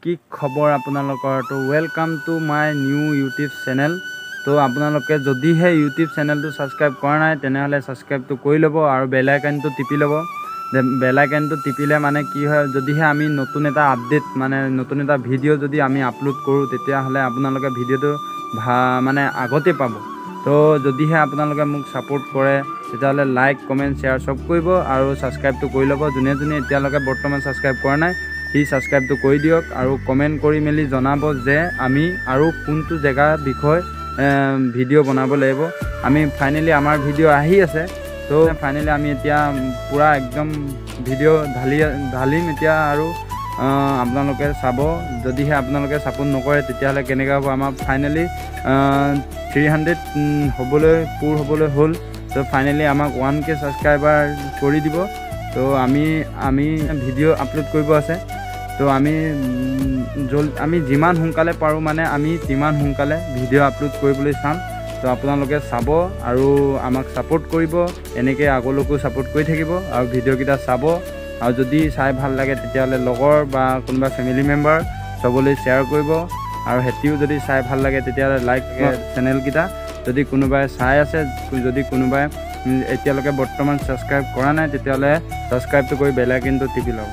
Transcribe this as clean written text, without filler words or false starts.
কি খবৰ আপোনালোকৰ তো welcome to my new YouTube channel তো আপোনালোকে যদিহে ইউটিউব চেনেলটো ছাবস্ক্ৰাইব কৰা নাই তেনেহ'লে ছাবস্ক্ৰাইবটো কৰি ল'ব আৰু বেল আইকনটো টিপি ল'ব বেল আইকনটো টিপিলে মানে কি হয় যদিহে আমি নতুন এটা আপডেট মানে নতুন এটা ভিডিঅ' যদি আমি আপলোড কৰোঁ তেতিয়াহ'লে আপোনালোকে ভিডিঅ'টো মানে আগতে পাব তো যদিহে আপোনালোকে মোক ছাপোৰ্ট কৰে তেতিয়াহ'লে লাইক কমেণ্ট শ্বেয়াৰ চব কৰিব আৰু ছাবস্ক্ৰাইবটো কৰি ল'ব যোনে এতিয়ালৈকে বৰ্তমান ছাবস্ক্ৰাইব কৰা নাই সি ছাবস্ক্ৰাইবটো কৰি দিয়ক আৰু কমেণ্ট কৰি মেলি জনাব যে আমি আৰু কোনটো জেগাৰ বিষয়ে ভিডিঅ' বনাব লাগিব আমি ফাইনেলি আমাৰ ভিডিঅ' আহি আছে তো ফাইনেলি আমি এতিয়া পূৰা একদম ভিডিঅ' ঢালিম এতিয়া আৰু আপোনালোকে চাব যদিহে আপোনালোকে ছাপোৰ্ট নকৰে তেতিয়াহ'লে কেনেকৈ হ'ব আমাৰ ফাইনেলি 300 হ'বলৈ হ'ল তো ফাইনেলি আমাক 1K ছাবস্ক্ৰাইবাৰ কৰি দিব তো আমি ভিডিঅ' আপলোড কৰিব আছে তো আমি যিমান সোনকালে পাৰোঁ মানে আমি তিমান সোনকালে ভিডিঅ' আপলোড কৰিবলৈ চাম তো আপোনালোকে চাব আৰু আমাক ছাপোৰ্ট কৰিব এনেকৈ আগলৈকো ছাপোৰ্ট কৰি থাকিব আৰু ভিডিঅ'কেইটা চাব আৰু যদি চাই ভাল লাগে তেতিয়াহ'লে লগৰ বা কোনোবা ফেমিলি মেম্বাৰ চবলৈ শ্বেয়াৰ কৰিব আৰু হেতিও যদি চাই ভাল লাগে তেতিয়াহ'লে লাইক চেনেলকেইটা যদি কোনোবাই চাই আছে যদি কোনোবাই এতিয়ালৈকে বৰ্তমান ছাবস্ক্ৰাইব কৰা নাই তেতিয়াহ'লে ছাবস্ক্ৰাইবটো কৰি বেল আইকনটো টিপি ল'ব